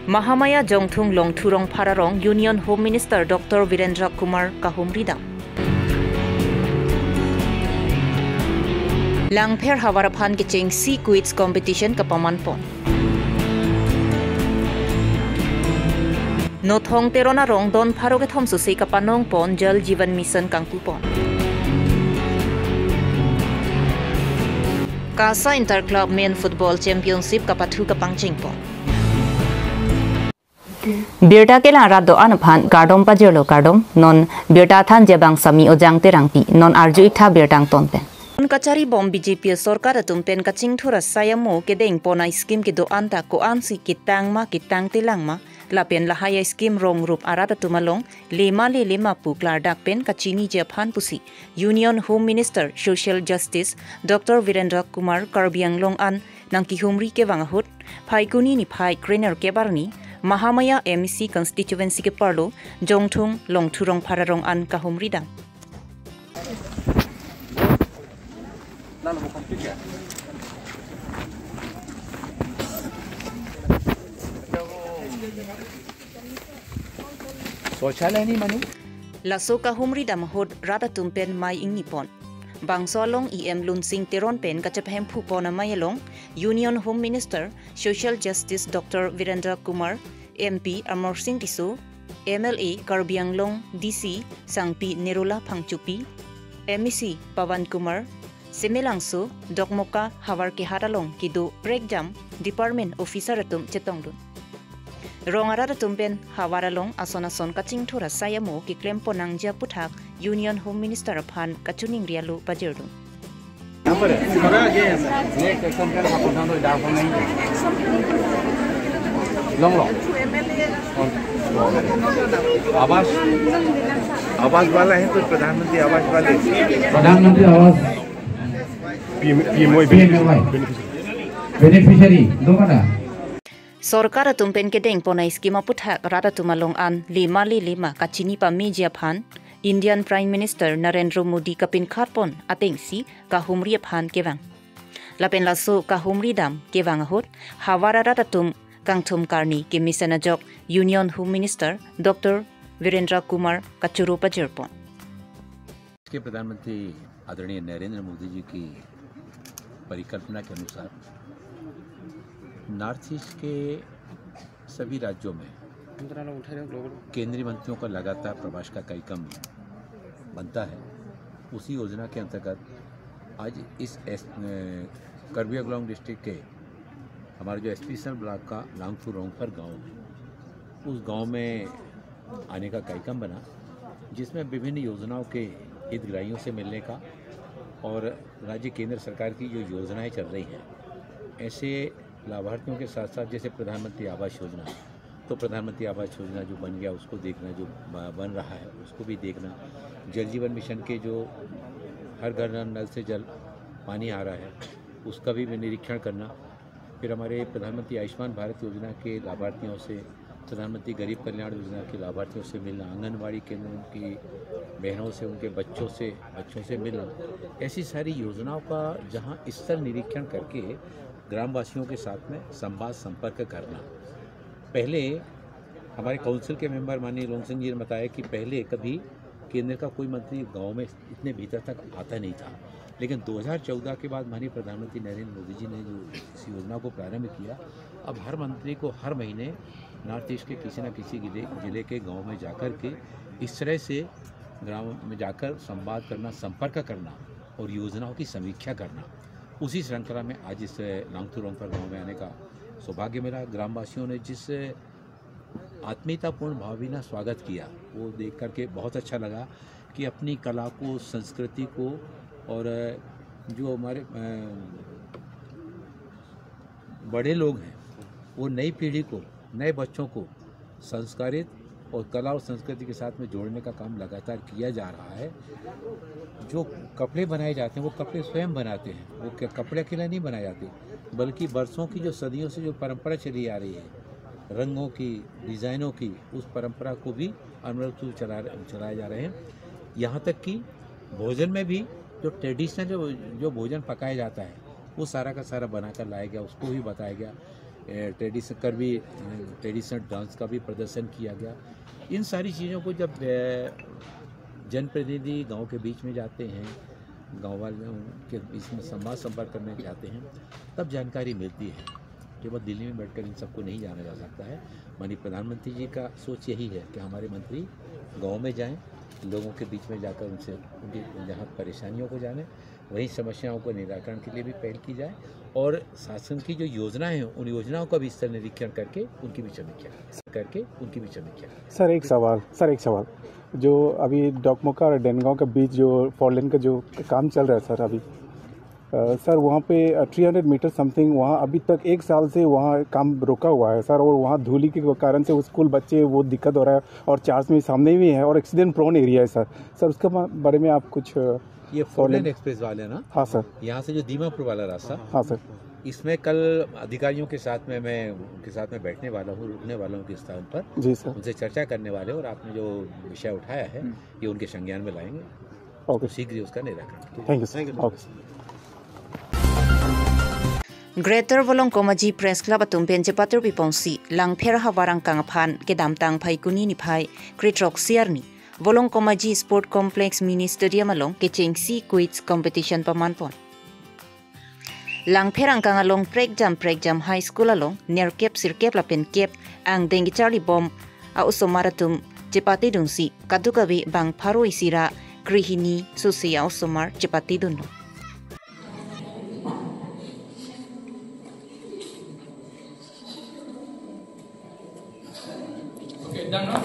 Mahamaya Jongthung Longthurong Phararong Union Home Minister Dr. Virendra Kumar Kahumridam. Langpher Hawarapan Kiching Sea Quiz Competition Kapamanpon. Nothong Teronarong Don Parogathom Susi Kapanong Pon Jal Jivan Mission Kangkupon. Kasa Interclub Men Football Championship Kapathu Kapangchingpon. Birta ke lara do anaphan kardom pajelo kardom non birta than jebang sami ojang terangti non arju itha birtang tonten. Kachari bom BJP sorkar tumpen kaching thura sayamo ke deng pona scheme ke do anta ko ansi kitang tilang ma lapen lahaya scheme rong rup arata tumalong lema pu klardak pen kachini japhan pusi Union Home Minister Social Justice Dr. Virendra Kumar Karbi Longri nangki humri ke wangahut phai kuni ni phai trainer ke barni Mahamaya MEC constituency ke parlo Jongthung Longthurong Phararong an kahumridam. शौचालय नहीं Manu Laso kahumridam hod rata tumpen mai ingipon. Bangsolong EM Lunsing Teron pen kachaphem phupona mayalong Union Home Minister Social Justice Dr. Virendra Kumar MP Amor Singh Tisu MLA Karbi Long DC Sangpi Nerula Phangchupi MEC Pawan Kumar Semilangso Dokmoka Hawar ke Haralong Kido Breakjam Department Officer Atum Chetongdun Rongara Tumpen Hawaralong Asonason Kaching Thura Sayamo ki Klempo Nangja Puthak Union Home Minister Phan Kachuning Rialu Pajerdu आवास वाला है तो प्रधानमंत्री आवास वाले प्रधानमंत्री आवास बेनिफिशियरी दो mana Sorkar tumpen ke deng pona skema puthak rata tumalong an lima kachini pa media phan Indian Prime Minister Narendra Modi kapin kharpon atengsi kahumri phan kewang lapen laso kahumri dam kewang hot hawara rata tum kangthum karni ke misanajok Union Home Minister Dr. Virendra Kumar Kachuru Pajerpon के प्रधानमंत्री आदरणीय नरेंद्र मोदी जी की परिकल्पना के अनुसार north east के सभी राज्यों में केंद्रीय मंत्रियों का लगातार प्रवास का कार्यक्रम बनता है। उसी योजना के अंतर्गत आज इस करबी अंगलोंग डिस्ट्रिक्ट के हमारे जो स्पेशल ब्लॉक का लांगथुरोंगफर गांव है उस गांव में आने का कार्यक्रम बना जिसमें विभिन्न योजनाओं के हितग्राहियों से मिलने का और राज्य केंद्र सरकार की जो योजनाएं चल रही हैं ऐसे लाभार्थियों के साथ साथ जैसे प्रधानमंत्री आवास योजना तो प्रधानमंत्री आवास योजना जो बन गया उसको देखना जो बन रहा है उसको भी देखना जल जीवन मिशन के जो हर घर नल से जल पानी आ रहा है उसका भी निरीक्षण करना फिर हमारे प्रधानमंत्री आयुष्मान भारत योजना के लाभार्थियों से प्रधानमंत्री गरीब कल्याण योजना के लाभार्थियों से मिलना आंगनबाड़ी केंद्रों की बहनों से उनके बच्चों से मिलना ऐसी सारी योजनाओं का जहां स्तर निरीक्षण करके ग्रामवासियों के साथ में संवाद संपर्क करना। पहले हमारे काउंसिल के मेंबर माननीय लोंग सिंह जी ने बताया कि पहले कभी केंद्र का कोई मंत्री गांव में इतने भीतर तक आता नहीं था, लेकिन 2014 के बाद माननीय प्रधानमंत्री नरेंद्र मोदी जी ने जो इस योजना को प्रारंभ किया, अब हर मंत्री को हर महीने नॉर्थ ईस्ट के किसी न किसी जिले के गांव में जाकर के इस तरह से ग्राम में जाकर संवाद करना, संपर्क करना और योजनाओं की समीक्षा करना। उसी श्रृंखला में आज इस लांगथुरोंगफर गांव में आने का सौभाग्य मिला। ग्रामवासियों ने जिस आत्मीयतापूर्ण भावना स्वागत किया वो देख करके बहुत अच्छा लगा कि अपनी कला को, संस्कृति को और जो हमारे बड़े लोग हैं वो नई पीढ़ी को, नए बच्चों को संस्कारित और कला और संस्कृति के साथ में जोड़ने का काम लगातार किया जा रहा है। जो कपड़े बनाए जाते हैं वो कपड़े स्वयं बनाते हैं, वो कपड़े अकेला नहीं बनाए जाते बल्कि बरसों की जो सदियों से जो परंपरा चली आ रही है रंगों की, डिज़ाइनों की, उस परंपरा को भी अनुरूप चलाए जा रहे हैं। यहाँ तक कि भोजन में भी जो ट्रेडिशनल जो भोजन पकाया जाता है वो सारा का सारा बनाकर लाया गया, उसको भी बताया गया। ट्रेडिशनल डांस का भी प्रदर्शन किया गया। इन सारी चीज़ों को जब जनप्रतिनिधि गांव के बीच में जाते हैं, गांव वालों के बीच में संवाद संपर्क करने जाते हैं, तब जानकारी मिलती है। केवल दिल्ली में बैठकर इन सबको नहीं जाना जा सकता है। माननीय प्रधानमंत्री जी का सोच यही है कि हमारे मंत्री गांव में जाएं, लोगों के बीच में जाकर उनसे उनकी जहाँ परेशानियों को जाने, वहीं समस्याओं को निराकरण के लिए भी पहल की जाए और शासन की जो योजनाएं हैं उन योजनाओं का भी स्तर निरीक्षण करके उनकी भी समीक्षा सर एक सवाल जो अभी डॉकमोका और डेनगांव के बीच जो 4 लेन का जो काम चल रहा है सर अभी, सर वहाँ पे 300 मीटर समथिंग वहाँ अभी तक 1 साल से वहाँ काम रुका हुआ है सर, और वहाँ धूली के कारण से वो स्कूल बच्चे वो दिक्कत हो रहा है, और चार्ज में सामने भी है और एक्सीडेंट प्रोन एरिया है सर उसके बारे में आप कुछ? ये 4 लेन एक्सप्रेस वाले ना? हाँ सर। यहाँ से जो दीमापुर वाला रास्ता, हाँ सर, इसमें कल अधिकारियों के साथ में मैं उनके साथ में बैठने वाला हूँ, रुकने वाला हूँ किस स्थान पर। जी सर। उनसे चर्चा करने वाले, और आपने जो विषय उठाया है ये उनके संज्ञान में लाएंगे। ओके, शीघ्र ही उसका निराकरण। Thank you sir. Okay. Greater Volong Komaji Press Club atum penche patur pipongsi langpher hawarang kangaphan ke damtang phai kuni ni phai kritrok siarni Volong Komaji Sport Complex Mini Stadium along ke chengsi quiz competition pamanpon langpher ang kangalong prek jam high school along near cap sirkep lapen cap ang dengi charlie bomb a usomaratum chepati dungsi kadukabi bang pharo isira grihini susia usomar chepati dunno. Done now?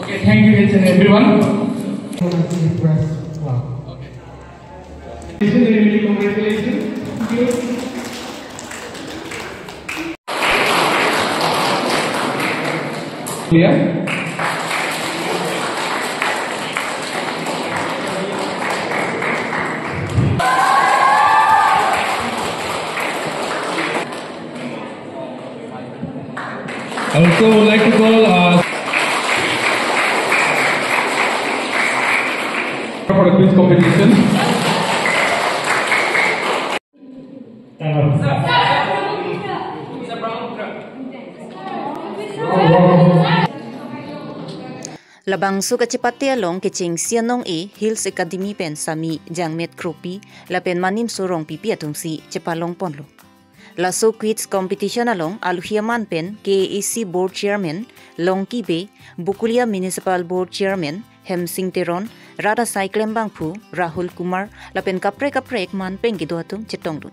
Okay, thank you each and everyone. Okay. Congratulations. Thank you. Clear? I also would like to call for a quiz competition. Labang su kachepati along ke chengsia nong e Hills Academy pen sami jangmet kropi lapen manim sorong pipi atungsi chepalong ponlo. Laso quiz competition along Aluhiaman pen KAC board chairman Longki Be Bukulia Municipal Board chairman Hemsing Teron Rada Cyclem Bangpu Rahul Kumar lapen kapre man pen gido atung chetong dun.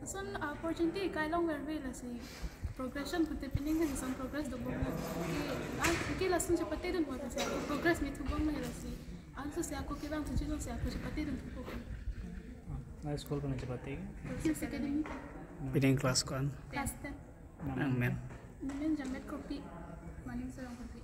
Son opportunity kai long verbe la si progression putte pinning ni son progress do bom ke la son chapate dun hote se progress me thubong na la si anso se ako ke bang tuji se ako chapate dun thubo na school ko na chapate Hills Academy pinning class ko an class 10 men jamet copy maning sarong copy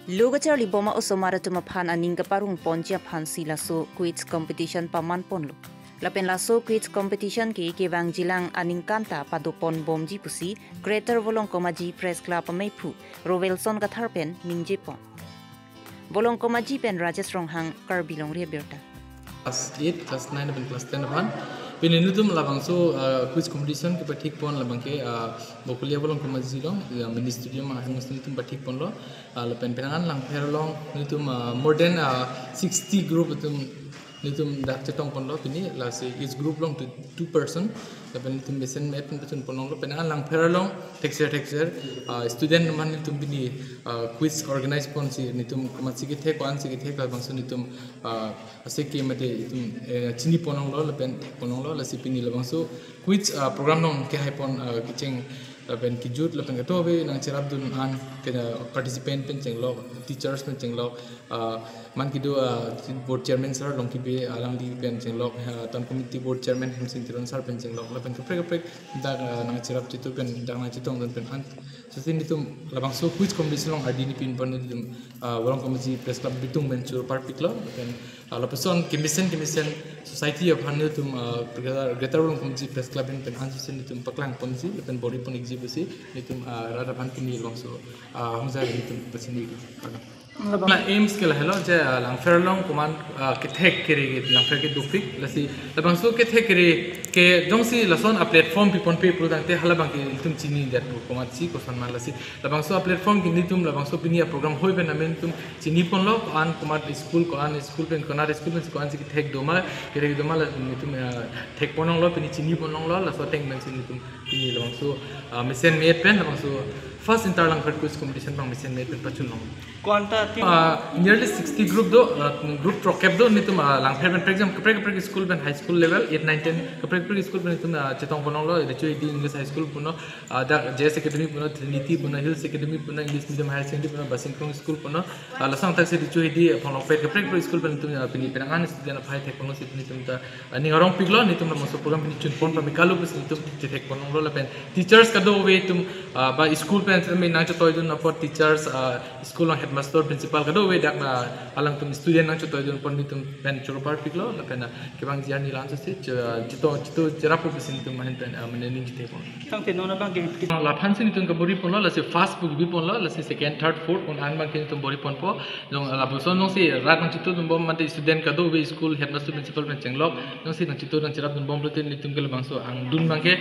Luga Charlie Boma osomara tuma phan aning ka parung poncha phan sila so quiz competition paman ponlo. Lapen laso quiz competition ke kewang jilang aning kanta padopon bomji pusi Greater Volong Komaji Press Club Maipu Rovelson Katharpen Mingjepon. Volong Komaji pen Rajas Ronghang Karbi Longri Abirta. Class 8, class 9 dan class 10 depan. Pininutum labang so quiz competition ke patik pon labang ke Bukulia Volong Komaji long mini studio ma hang muslim patik pon lo lapen penangan lang per long nitum more than 60 group itum nitum dak chetong pon lo pini la se each group long to 2 person lapen nitum besen met pun pon long lo penangan lang per long texture student man nitum pini quiz organize pon si nitum komaji ke the kwan si ke the labang so nitum ase ke mate itum chini pon long lo lapen pon long lo la si pini labang so quiz program long ke hai pon kicheng lapen kijut lapen katobe nang cerap dun an ke participant pen chenglo teachers pen chenglo man kido board chairman sir long kibe alang di pen chenglo tan committee board chairman Hemsing Tiron sir pen chenglo lapen kapre da nang cerap chitu pen dang na chitong dan pen an Sesin itu labang so quiz competition long adi ni pin pon itu orang komisi press club bitung mencur parpik lo dan lapason commission society of hanu itu greater orang komisi press club in pen sesin itu paklang komisi pen body pon exhibition itu rada pan kini long so hamzah itu pesini Nah, aims ke lah hello je langfer long kuman kethek kiri langfer ke dufik lasi labang so kethek kiri ke dong si lason a platform pipon pe product te halabang ke tum chini dat kuman si ko san man lasi labang so a platform ke ni tum labang so pinia program hoi ben amen tum chini pon lo an kuman school pen konar school pen ko an si kethek doma kiri doma la ni tum thek ponong lo pini chini ponong lo la so teng ben si ni tum pini labang so mission made pen labang so first inter langfer quiz competition bang mission made pen pachun long nearly 60 group group prokep do nitum langfer ben exam kapre school ben high school level 8 9 10 kapre school ben nitum chetong ponong lo richu English high school puno da JS academy puno Trinity puno Hills academy puno English medium higher secondary puno Basingkong school puno lasang tak se richu di ponong kapre school ben nitum pini penangan student of high tech puno sit nitum ta ani orong piglo nitum mo so program pini chun pon pa mikalu pus nitum tech ponong lo la pen teachers ka do we tum ba school pen me nang chotoy dun for teachers school on headmaster principal kado we dak na alang tum student nang chotoy dun pon nitum pen churupar piklo la pen kebang jian ni lan so sit chito jerapu bisin tum mahen pen menening chite pon tang te nona bang ke la phan sin tum ka bori pon la se fast book bi pon la se second third fourth on an bang tum bori pon po jong la boson nong si rat nang chito dun bom mate student kado we school headmaster principal pen chenglok nong si nang chito nang cherap dun bom loten nitum kel bang so ang dun bang ke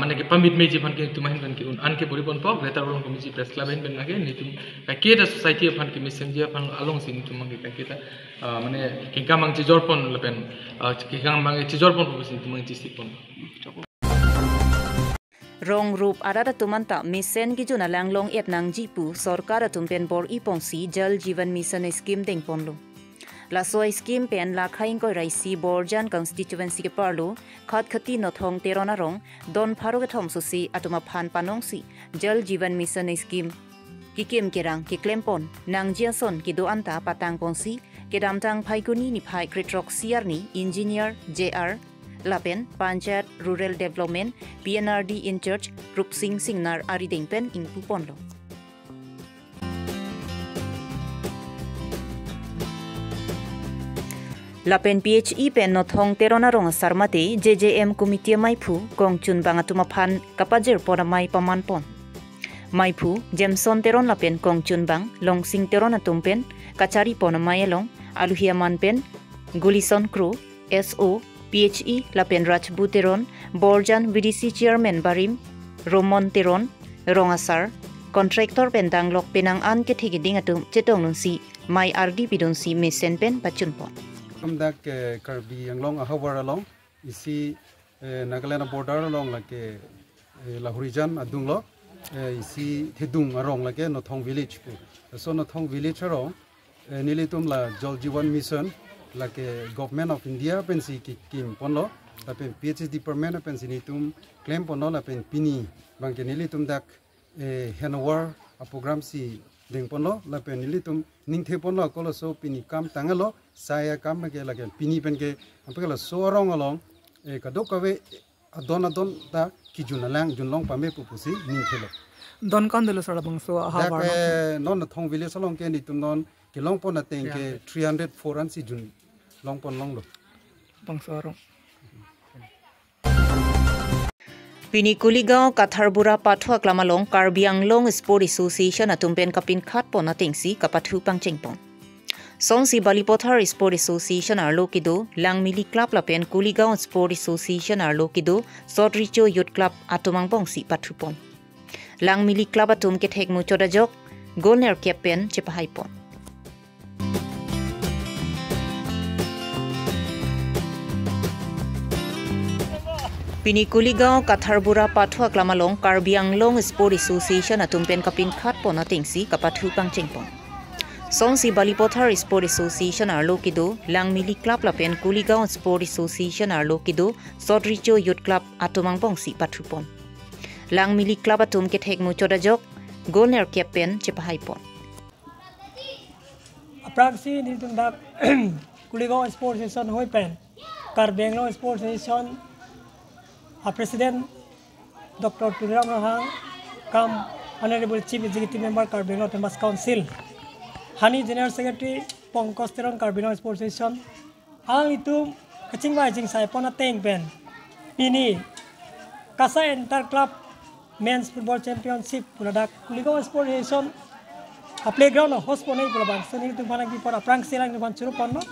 mane ke pamit me jipan ke tum mahen pen ke an ke bori pon po greater komisi press club ben ben lagi nitum kakeda society of han commission dia pan along sing nitum mang kakeda mane kingka mang jor pon lepen kingka mang jor pon komisi nitum mang jisi pon rong rup arada tumanta mission gi juna langlong et nang jipu sarkar tumpen bor ipongsi jal jivan mission scheme deng ponlo la soi scheme pen la khaing koi raisi borjan constituency ke parlo khat khati nothong terona rong don pharo ke thom susi atuma phan panong si jal jivan mission scheme kikem kerang ki klempon nang jiason ki do anta patang ponsi ke damtang phaikuni ni phai kritrok siar ni engineer jr lapen panchayat rural development pnrd in church rup singh singnar ari dengpen ing puponlo lapen PHE pen nothong terona rong sarmate JJM committee maipu kongchun bangatuma phan kapajer pora mai paman pon maipu Jameson teron lapen kongchun bang longsing terona tumpen kachari pon mayelong aluhiaman pen gulison crew SO PHE lapen rajbu teron borjan VDC chairman barim romon teron rongasar contractor pen danglok penang an ke thigiding atum chetong nunsi mai RD bidonsi mesen pen pachun pon dak Karbi Longri Abirta along isi Nagaland border along like Lahorijan adunglo isi thedung arong like Nothong village so Nothong village arong nilitum la Jal Jivan mission like government of India pensi kim ponlo la pen PhD department pensi nitum claim ponlo la pen pini bangke nilitum dak Hanover a program si deng ponlo la pen nilitum ningthe ponlo kolo so pini kam tangalo saya kam ke lagi pini pen ke apa la so rong along kadok kawe adon ta kijuna lang junlong pame pupusi ningthe lo don kan delo sara bang so ha dak non thong village salong ke nitum non ke long pon ateng ke 304 an si jun long pon long lo bang so rong Pini Kuligao Katharbura Pathua Klamalong Karbi Longri Sport Association atumpen kapin khat pon atingsi kapathu pangchengpon Songsi Balipothar Sport Association arlo kido Langmili Club lapen Kuligao Sport Association arlo kido Sodricho Youth Club atumang bongsi pathupon Langmili Club atum ke thek mu chodajok golner captain chepahaipon Pini Kuligao Katharbura Pathua Klamalong Karbi Longri Sport Association atumpen kapin khat pon atingsi kapathu pangchengpon Songsi Balipothar Sport Association arlo kido Langmili Club lapen Kuligao Sport Association arlo kido Sodricho Youth Club atumang bongsi pathupon Langmili Club atum ke thek mu chodajok golner captain chepahaipon Praksi nitum dak Kuligao Sport Association hoi pen Karbi Longri Sport Association President Dr. Turam Rahang kam Honorable Chief Executive Member Karbi Longri Abirta Council, Hani General Secretary Pongkos Teron Karbi Longri Sports Association, ang itu kacing wajing saya pona teng pen, ini kasa Inter Club Men's Football Championship puladak Kuligong Sports Association, a playground of host pona pulabang, so ni itu mana kita para perang silang ni pan curup pono,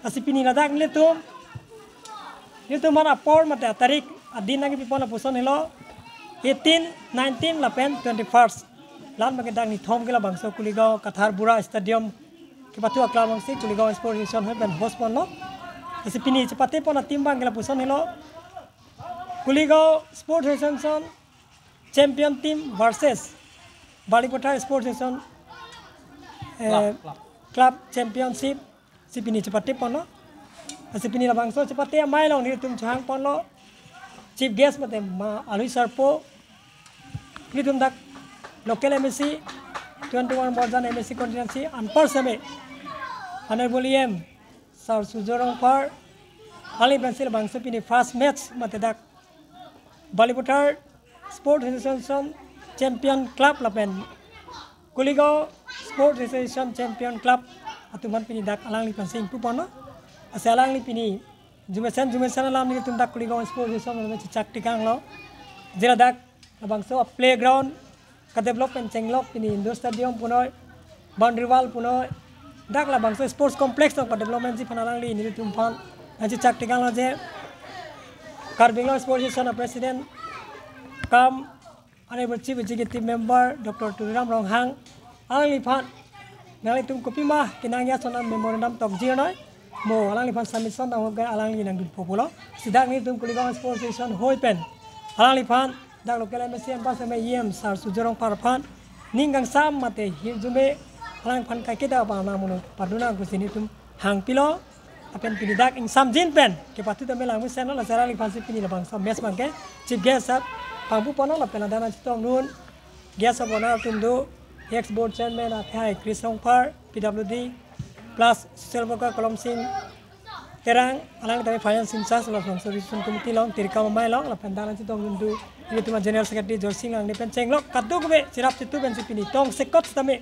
asip ini ladak ni itu mana por mata tarik adin lagi pipona puson helo 18, 19, 21st. Lan magandang ni Tom gila bangso Kuligao Kathar Bura Stadium kipatu akla mangsi Kuligao Sports Association hoy ben host pono. Kasi pini cepate pona timbang gila puson helo Kuligao Sports Association champion team versus Balipota Sports Association club championship si pini cepate pono. Kasi pini la bangso cepate mai long ni tum chang pono. Chief guest mate ma Alui Sarpo Nitum dak local MSc 21 Borjan MSc contingency and perseme Honorable EM Sir Sujorong Par Ali Pencil bangso pini first match mate dak Baliputar Sports Association Champion Club lapen Kuligao Sports Association Champion Club atuman pini dak alang li pensing pupono asalang li pini jumesan alam ni tum dak Kuligao Sports Association me cicak tikang lo jela dak bangso a playground ka development chenglok pini indoor stadium punoy boundary wall punoy dak la bangso sports complex to ka development ji panalang li ni tum phan aji chak tikang lo je Karbi Longri Sports Association president kam honorable chief executive member Dr. Turiram Ronghang alang li phan ngali tum kopi ma kinangya sonan memorandum tok ji noy mo alang li phan submission na hoga alang li nang populo sidak ni tum Kuligao Sports Association hoy pen alang li phan dak local MSc pas me EM Sar Sujorong Parphan ninggang sam mate hirjume alang phan kai kita ba namuno paduna gusini tum hang pilo apen pini dak ing sam jin pen ke patu tame lang sen la sara li phan si pini la bang sam mes bang ke chief guest sap pangbu pono la pela dana chitong nun guest sap bona tum do ex board chairman athai Krisong Par PWD plus social worker Kolom Singh terang alang tame finance in charge la solution committee long tirka mai long la pendana chitong nun do itu mah general secretary Jorsing ang ni pencenglok kaduk be sirap situ ben sipini tong sekot tame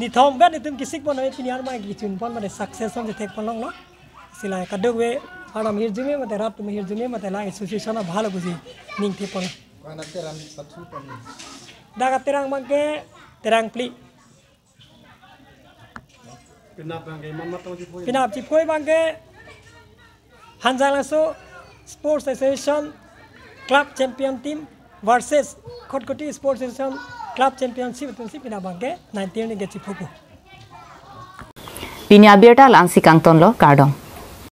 ni thom ben itu kisik pon ame pinian ma gicun pon made success on tek pon long no sila kaduk be anam hirjume mate rap tu hirjume mate la association na bhalo buji ning thi pon kana terang satsu pon daga terang mangke terang pli pinap bangke mamma to jipoi pinap jipoi bangke hanjalaso sports association club champion team versus Khotkoti Sports Association club championship pina bangke 19 ni gechi phupu Pinya Abirta lang si Kangton lo Kardong